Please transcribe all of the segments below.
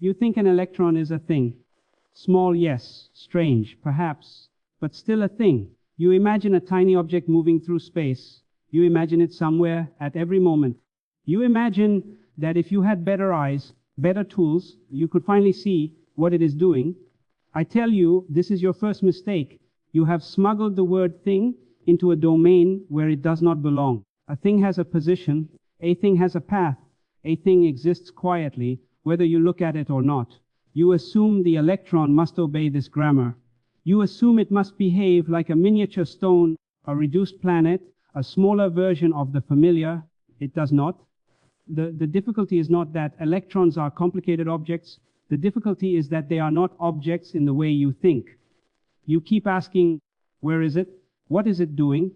You think an electron is a thing. Small, yes, strange, perhaps, but still a thing. You imagine a tiny object moving through space. You imagine it somewhere, at every moment. You imagine that if you had better eyes, better tools, you could finally see what it is doing. I tell you, this is your first mistake. You have smuggled the word thing into a domain where it does not belong. A thing has a position, a thing has a path, a thing exists quietly, whether you look at it or not. You assume the electron must obey this grammar. You assume it must behave like a miniature stone, a reduced planet, a smaller version of the familiar. It does not. The difficulty is not that electrons are complicated objects. The difficulty is that they are not objects in the way you think. You keep asking, where is it? What is it doing?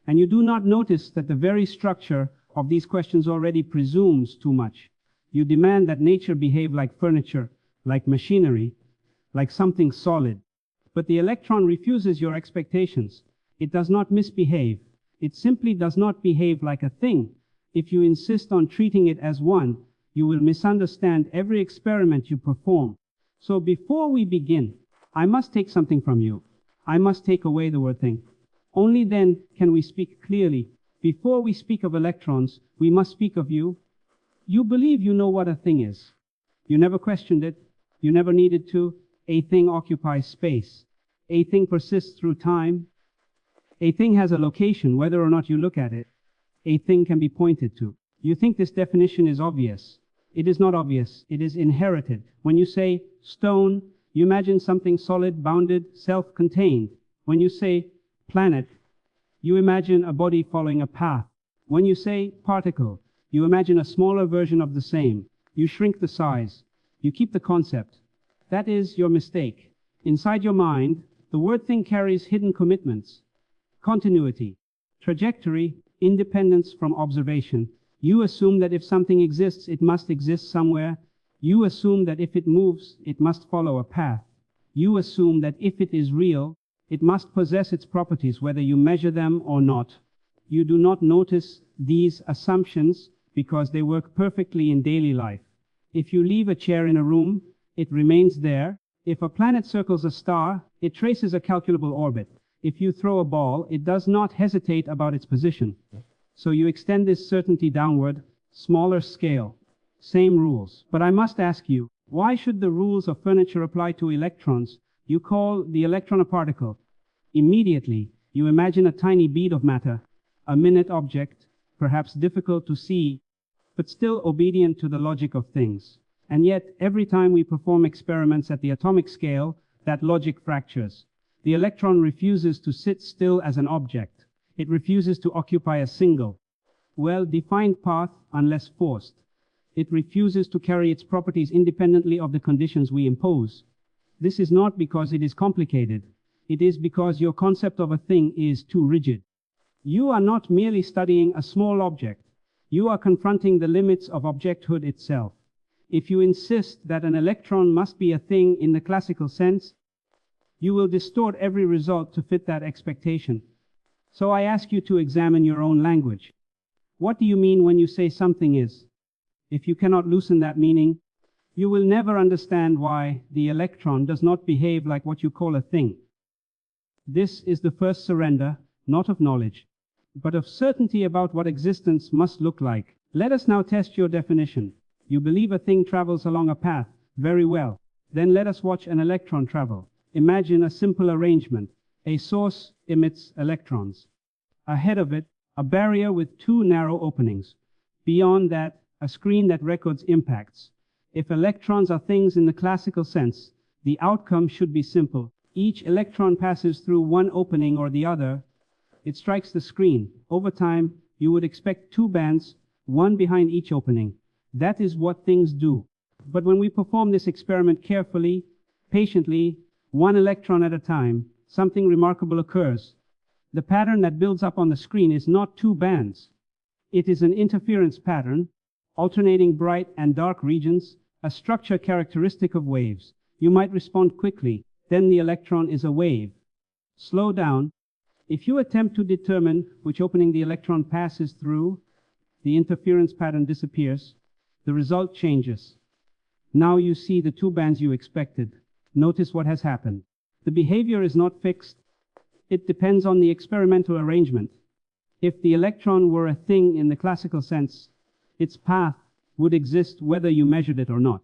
And you do not notice that the very structure of these questions already presumes too much. You demand that nature behave like furniture, like machinery, like something solid. But the electron refuses your expectations. It does not misbehave. It simply does not behave like a thing. If you insist on treating it as one, you will misunderstand every experiment you perform. So before we begin, I must take something from you. I must take away the word thing. Only then can we speak clearly. Before we speak of electrons, we must speak of you. You believe you know what a thing is. You never questioned it. You never needed to. A thing occupies space. A thing persists through time. A thing has a location, whether or not you look at it. A thing can be pointed to. You think this definition is obvious. It is not obvious. It is inherited. When you say stone, you imagine something solid, bounded, self-contained. When you say planet, you imagine a body following a path. When you say particle, you imagine a smaller version of the same. You shrink the size. You keep the concept. That is your mistake. Inside your mind, the word thing carries hidden commitments. Continuity, trajectory, independence from observation. You assume that if something exists, it must exist somewhere. You assume that if it moves, it must follow a path. You assume that if it is real, it must possess its properties whether you measure them or not. You do not notice these assumptions because they work perfectly in daily life. If you leave a chair in a room, it remains there. If a planet circles a star, it traces a calculable orbit. If you throw a ball, it does not hesitate about its position. So you extend this certainty downward, smaller scale, same rules. But I must ask you, why should the rules of furniture apply to electrons? You call the electron a particle. Immediately, you imagine a tiny bead of matter, a minute object, perhaps difficult to see, but still obedient to the logic of things. And yet, every time we perform experiments at the atomic scale, that logic fractures. The electron refuses to sit still as an object. It refuses to occupy a single, well-defined path unless forced. It refuses to carry its properties independently of the conditions we impose. This is not because it is complicated. It is because your concept of a thing is too rigid. You are not merely studying a small object. You are confronting the limits of objecthood itself. If you insist that an electron must be a thing in the classical sense, you will distort every result to fit that expectation. So I ask you to examine your own language. What do you mean when you say something is? If you cannot loosen that meaning, you will never understand why the electron does not behave like what you call a thing. This is the first surrender, not of knowledge, but of certainty about what existence must look like. Let us now test your definition. You believe a thing travels along a path. Very well. Then let us watch an electron travel. Imagine a simple arrangement. A source emits electrons. Ahead of it, a barrier with two narrow openings. Beyond that, a screen that records impacts. If electrons are things in the classical sense, the outcome should be simple. Each electron passes through one opening or the other. It strikes the screen. Over time, you would expect two bands, one behind each opening. That is what things do. But when we perform this experiment carefully, patiently, one electron at a time, something remarkable occurs. The pattern that builds up on the screen is not two bands. It is an interference pattern, alternating bright and dark regions, a structure characteristic of waves. You might respond quickly, then the electron is a wave. Slow down. If you attempt to determine which opening the electron passes through, the interference pattern disappears. The result changes. Now you see the two bands you expected. Notice what has happened. The behavior is not fixed. It depends on the experimental arrangement. If the electron were a thing in the classical sense, its path would exist whether you measured it or not.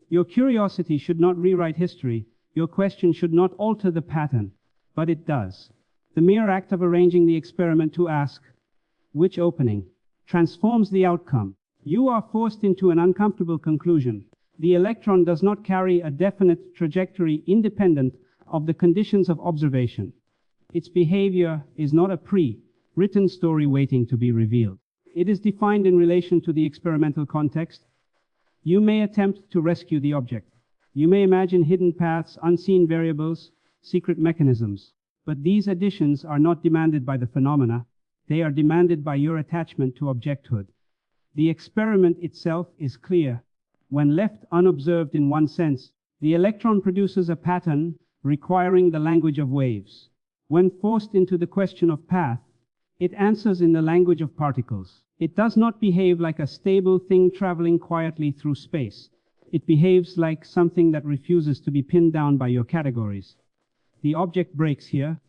Your curiosity should not rewrite history. Your question should not alter the pattern, but it does. The mere act of arranging the experiment to ask, which opening, transforms the outcome. You are forced into an uncomfortable conclusion. The electron does not carry a definite trajectory independent of the conditions of observation. Its behavior is not a pre-written story waiting to be revealed. It is defined in relation to the experimental context. You may attempt to rescue the object. You may imagine hidden paths, unseen variables, secret mechanisms. But these additions are not demanded by the phenomena. They are demanded by your attachment to objecthood. The experiment itself is clear. When left unobserved in one sense, the electron produces a pattern requiring the language of waves. When forced into the question of path, it answers in the language of particles. It does not behave like a stable thing traveling quietly through space. It behaves like something that refuses to be pinned down by your categories. The object breaks here,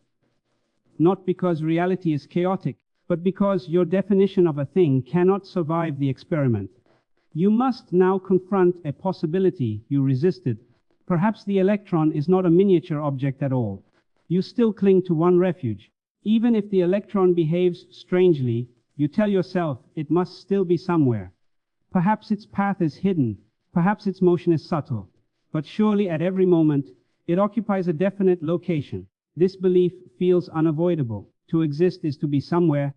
not because reality is chaotic, but because your definition of a thing cannot survive the experiment. You must now confront a possibility you resisted. Perhaps the electron is not a miniature object at all. You still cling to one refuge. Even if the electron behaves strangely, you tell yourself it must still be somewhere. Perhaps its path is hidden, perhaps its motion is subtle, but surely at every moment it occupies a definite location. This belief feels unavoidable. To exist is to be somewhere.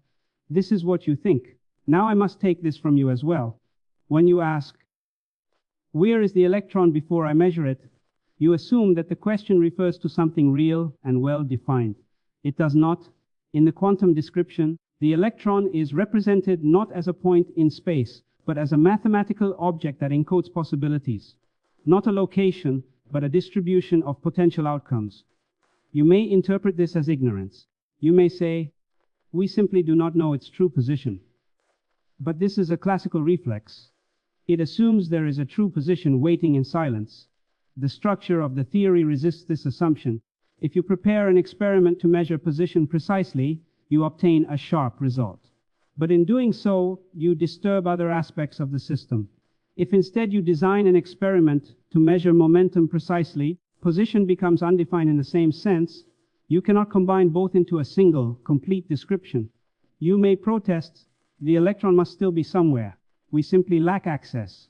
This is what you think. Now I must take this from you as well. When you ask, where is the electron before I measure it? You assume that the question refers to something real and well defined. It does not. In the quantum description, the electron is represented not as a point in space, but as a mathematical object that encodes possibilities. Not a location, but a distribution of potential outcomes. You may interpret this as ignorance. You may say, we simply do not know its true position. But this is a classical reflex. It assumes there is a true position waiting in silence. The structure of the theory resists this assumption. If you prepare an experiment to measure position precisely, you obtain a sharp result. But in doing so, you disturb other aspects of the system. If instead you design an experiment to measure momentum precisely, position becomes undefined in the same sense. You cannot combine both into a single, complete description. You may protest, the electron must still be somewhere. We simply lack access.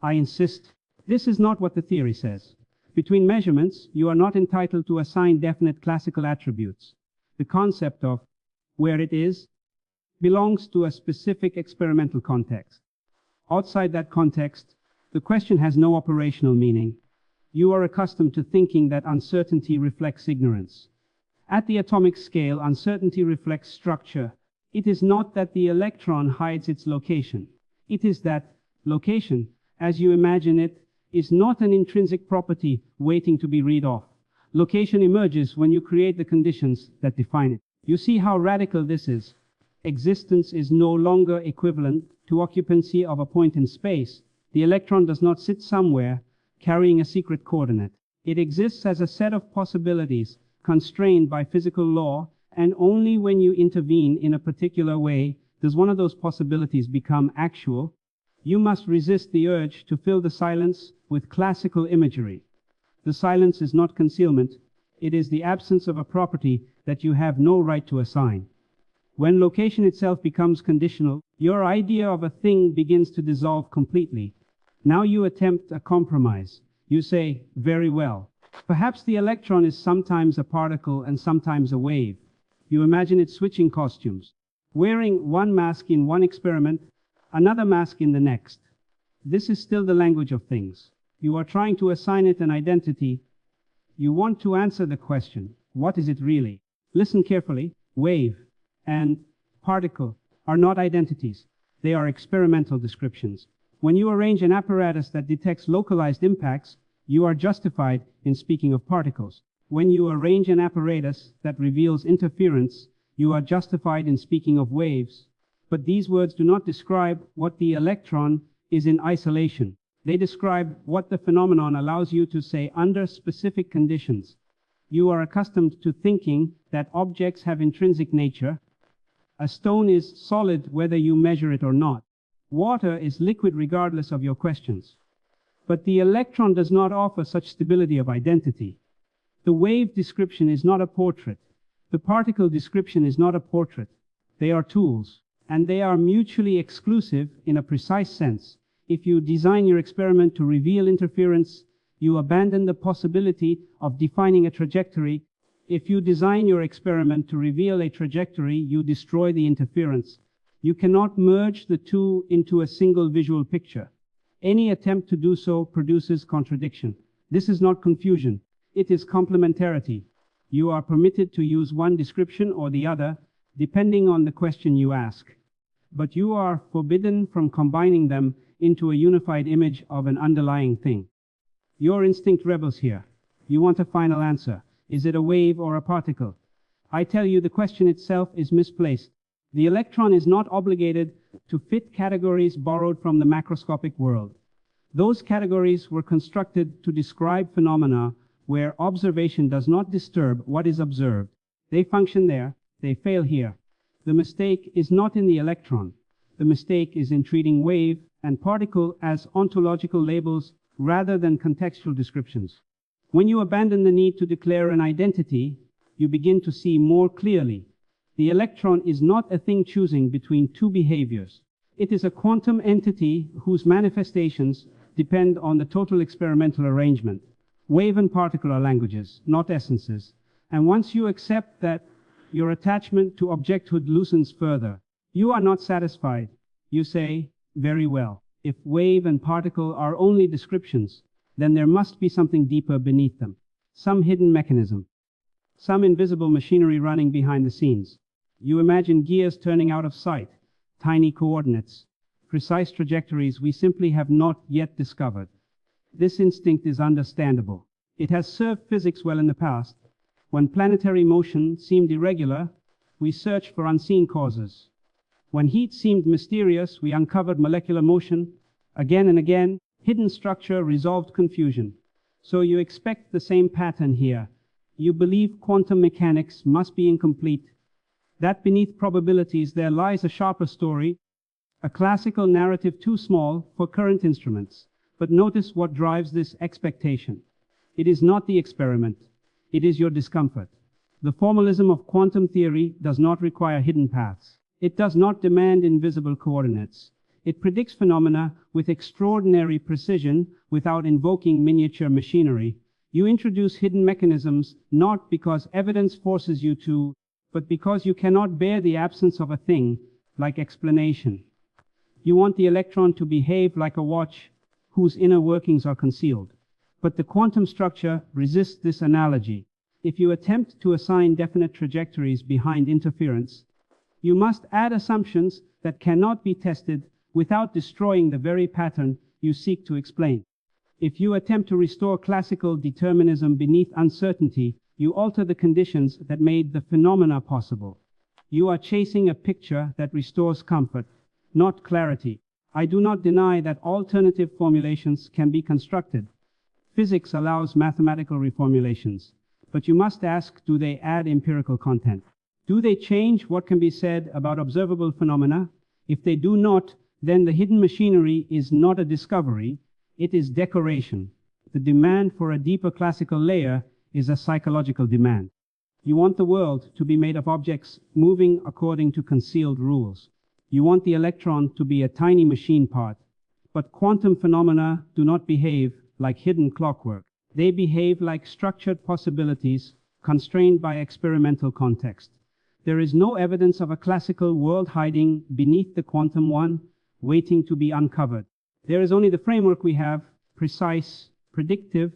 I insist, this is not what the theory says. Between measurements, you are not entitled to assign definite classical attributes. The concept of where it is belongs to a specific experimental context. Outside that context, the question has no operational meaning. You are accustomed to thinking that uncertainty reflects ignorance. At the atomic scale, uncertainty reflects structure. It is not that the electron hides its location. It is that location, as you imagine it, is not an intrinsic property waiting to be read off. Location emerges when you create the conditions that define it. You see how radical this is. Existence is no longer equivalent to occupancy of a point in space. The electron does not sit somewhere carrying a secret coordinate. It exists as a set of possibilities constrained by physical law, and only when you intervene in a particular way does one of those possibilities become actual. You must resist the urge to fill the silence with classical imagery. The silence is not concealment. It is the absence of a property that you have no right to assign. When location itself becomes conditional, your idea of a thing begins to dissolve completely. Now you attempt a compromise. You say, very well. Perhaps the electron is sometimes a particle and sometimes a wave. You imagine it switching costumes, wearing one mask in one experiment, another mask in the next. This is still the language of things. You are trying to assign it an identity. You want to answer the question, what is it really? Listen carefully. Wave and particle are not identities. They are experimental descriptions. When you arrange an apparatus that detects localized impacts, you are justified in speaking of particles. When you arrange an apparatus that reveals interference, you are justified in speaking of waves. But these words do not describe what the electron is in isolation. They describe what the phenomenon allows you to say under specific conditions. You are accustomed to thinking that objects have intrinsic nature. A stone is solid whether you measure it or not. Water is liquid regardless of your questions. But the electron does not offer such stability of identity. The wave description is not a portrait. The particle description is not a portrait. They are tools, and they are mutually exclusive in a precise sense. If you design your experiment to reveal interference, you abandon the possibility of defining a trajectory. If you design your experiment to reveal a trajectory, you destroy the interference. You cannot merge the two into a single visual picture. Any attempt to do so produces contradiction. This is not confusion. It is complementarity. You are permitted to use one description or the other, depending on the question you ask. But you are forbidden from combining them into a unified image of an underlying thing. Your instinct rebels here. You want a final answer. Is it a wave or a particle? I tell you, the question itself is misplaced. The electron is not obligated to fit categories borrowed from the macroscopic world. Those categories were constructed to describe phenomena where observation does not disturb what is observed. They function there, they fail here. The mistake is not in the electron. The mistake is in treating wave and particle as ontological labels rather than contextual descriptions. When you abandon the need to declare an identity, you begin to see more clearly. The electron is not a thing choosing between two behaviors. It is a quantum entity whose manifestations depend on the total experimental arrangement. Wave and particle are languages, not essences. And once you accept that, your attachment to objecthood loosens further. You are not satisfied. You say, very well, if wave and particle are only descriptions, then there must be something deeper beneath them. Some hidden mechanism. Some invisible machinery running behind the scenes. You imagine gears turning out of sight, tiny coordinates, precise trajectories we simply have not yet discovered. This instinct is understandable. It has served physics well in the past. When planetary motion seemed irregular, we searched for unseen causes. When heat seemed mysterious, we uncovered molecular motion. Again and again, hidden structure resolved confusion. So you expect the same pattern here. You believe quantum mechanics must be incomplete. That beneath probabilities there lies a sharper story, a classical narrative too small for current instruments. But notice what drives this expectation. It is not the experiment. It is your discomfort. The formalism of quantum theory does not require hidden paths. It does not demand invisible coordinates. It predicts phenomena with extraordinary precision without invoking miniature machinery. You introduce hidden mechanisms not because evidence forces you to, but because you cannot bear the absence of a thing, like explanation. You want the electron to behave like a watch whose inner workings are concealed. But the quantum structure resists this analogy. If you attempt to assign definite trajectories behind interference, you must add assumptions that cannot be tested without destroying the very pattern you seek to explain. If you attempt to restore classical determinism beneath uncertainty, you alter the conditions that made the phenomena possible. You are chasing a picture that restores comfort, not clarity. I do not deny that alternative formulations can be constructed. Physics allows mathematical reformulations, but you must ask, do they add empirical content? Do they change what can be said about observable phenomena? If they do not, then the hidden machinery is not a discovery, it is decoration. The demand for a deeper classical layer is a psychological demand. You want the world to be made of objects moving according to concealed rules. You want the electron to be a tiny machine part. But quantum phenomena do not behave like hidden clockwork. They behave like structured possibilities constrained by experimental context. There is no evidence of a classical world hiding beneath the quantum one, waiting to be uncovered. There is only the framework we have, precise, predictive,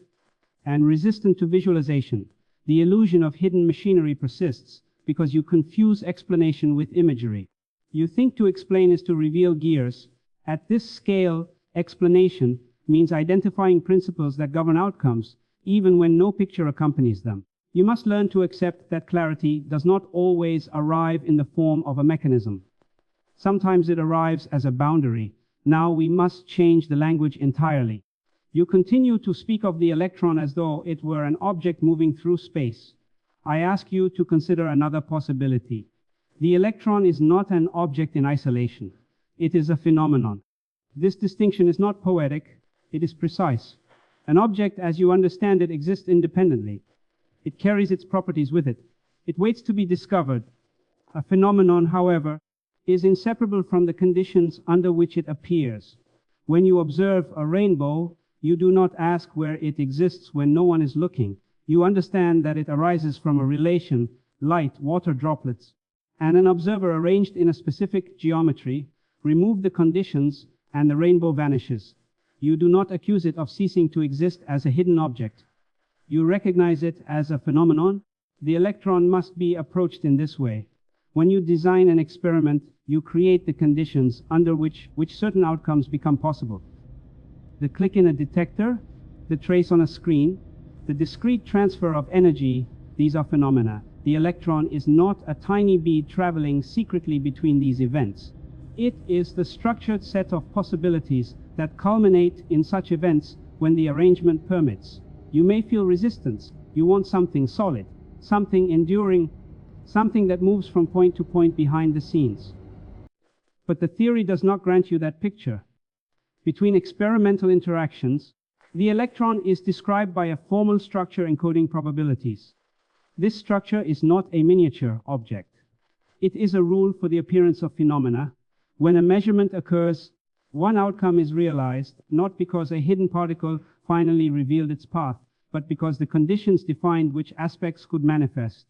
and resistant to visualization. The illusion of hidden machinery persists because you confuse explanation with imagery. You think to explain is to reveal gears. At this scale, explanation means identifying principles that govern outcomes, even when no picture accompanies them. You must learn to accept that clarity does not always arrive in the form of a mechanism. Sometimes it arrives as a boundary, Now we must change the language entirely. You continue to speak of the electron as though it were an object moving through space. I ask you to consider another possibility. The electron is not an object in isolation. It is a phenomenon. This distinction is not poetic, it is precise. An object, as you understand it, exists independently. It carries its properties with it. It waits to be discovered. A phenomenon, however, is inseparable from the conditions under which it appears. When you observe a rainbow, you do not ask where it exists when no one is looking. You understand that it arises from a relation, light, water droplets, and an observer arranged in a specific geometry. Remove the conditions, and the rainbow vanishes. You do not accuse it of ceasing to exist as a hidden object. You recognize it as a phenomenon. The electron must be approached in this way. When you design an experiment, you create the conditions under which certain outcomes become possible. The click in a detector, the trace on a screen, the discrete transfer of energy, these are phenomena. The electron is not a tiny bead traveling secretly between these events. It is the structured set of possibilities that culminate in such events when the arrangement permits. You may feel resistance. You want something solid, something enduring, something that moves from point to point behind the scenes. But the theory does not grant you that picture. Between experimental interactions, the electron is described by a formal structure encoding probabilities. This structure is not a miniature object. It is a rule for the appearance of phenomena. When a measurement occurs, one outcome is realized, not because a hidden particle finally revealed its path, but because the conditions defined which aspects could manifest.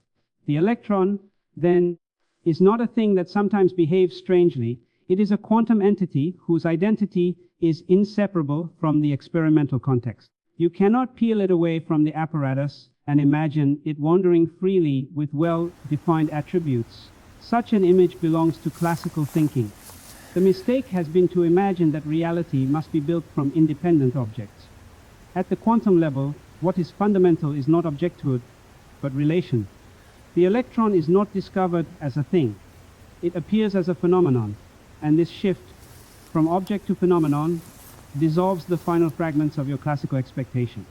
The electron, then, is not a thing that sometimes behaves strangely. It is a quantum entity whose identity is inseparable from the experimental context. You cannot peel it away from the apparatus and imagine it wandering freely with well-defined attributes. Such an image belongs to classical thinking. The mistake has been to imagine that reality must be built from independent objects. At the quantum level, what is fundamental is not objecthood, but relation. The electron is not discovered as a thing. It appears as a phenomenon, and this shift from object to phenomenon dissolves the final fragments of your classical expectation.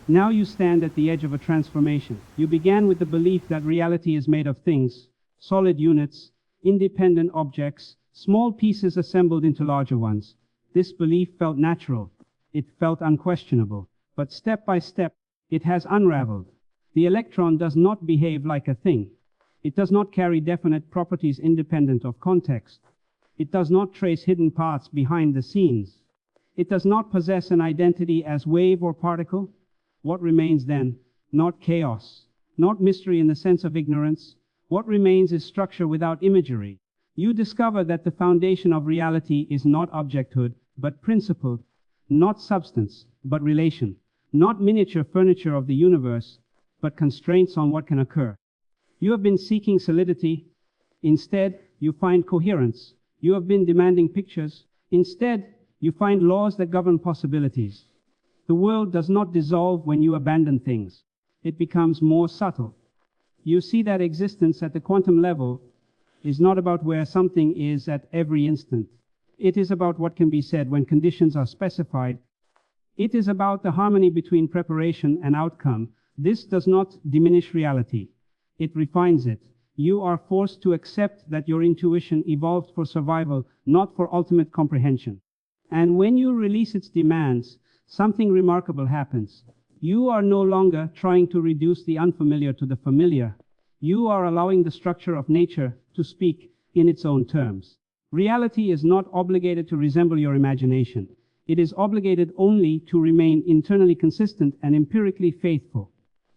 Now you stand at the edge of a transformation. You began with the belief that reality is made of things, solid units, independent objects, small pieces assembled into larger ones. This belief felt natural. It felt unquestionable. But step by step, it has unraveled. The electron does not behave like a thing. It does not carry definite properties independent of context. It does not trace hidden paths behind the scenes. It does not possess an identity as wave or particle. What remains then? Not chaos, not mystery in the sense of ignorance. What remains is structure without imagery. You discover that the foundation of reality is not objecthood, but principle, not substance, but relation, not miniature furniture of the universe, but constraints on what can occur. You have been seeking solidity. Instead, you find coherence. You have been demanding pictures. Instead, you find laws that govern possibilities. The world does not dissolve when you abandon things. It becomes more subtle. You see that existence at the quantum level is not about where something is at every instant. It is about what can be said when conditions are specified. It is about the harmony between preparation and outcome. This does not diminish reality. It refines it. You are forced to accept that your intuition evolved for survival, not for ultimate comprehension. And when you release its demands, something remarkable happens. You are no longer trying to reduce the unfamiliar to the familiar. You are allowing the structure of nature to speak in its own terms. Reality is not obligated to resemble your imagination. It is obligated only to remain internally consistent and empirically faithful.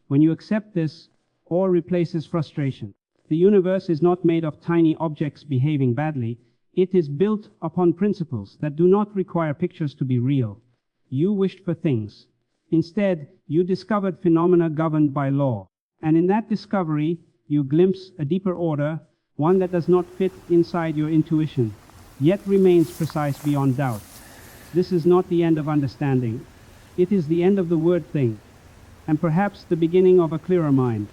When you accept this, awe replaces frustration. The universe is not made of tiny objects behaving badly. It is built upon principles that do not require pictures to be real. You wished for things. Instead, you discovered phenomena governed by law. And in that discovery, you glimpse a deeper order, one that does not fit inside your intuition, yet remains precise beyond doubt. This is not the end of understanding. It is the end of the word thing, and perhaps the beginning of a clearer mind.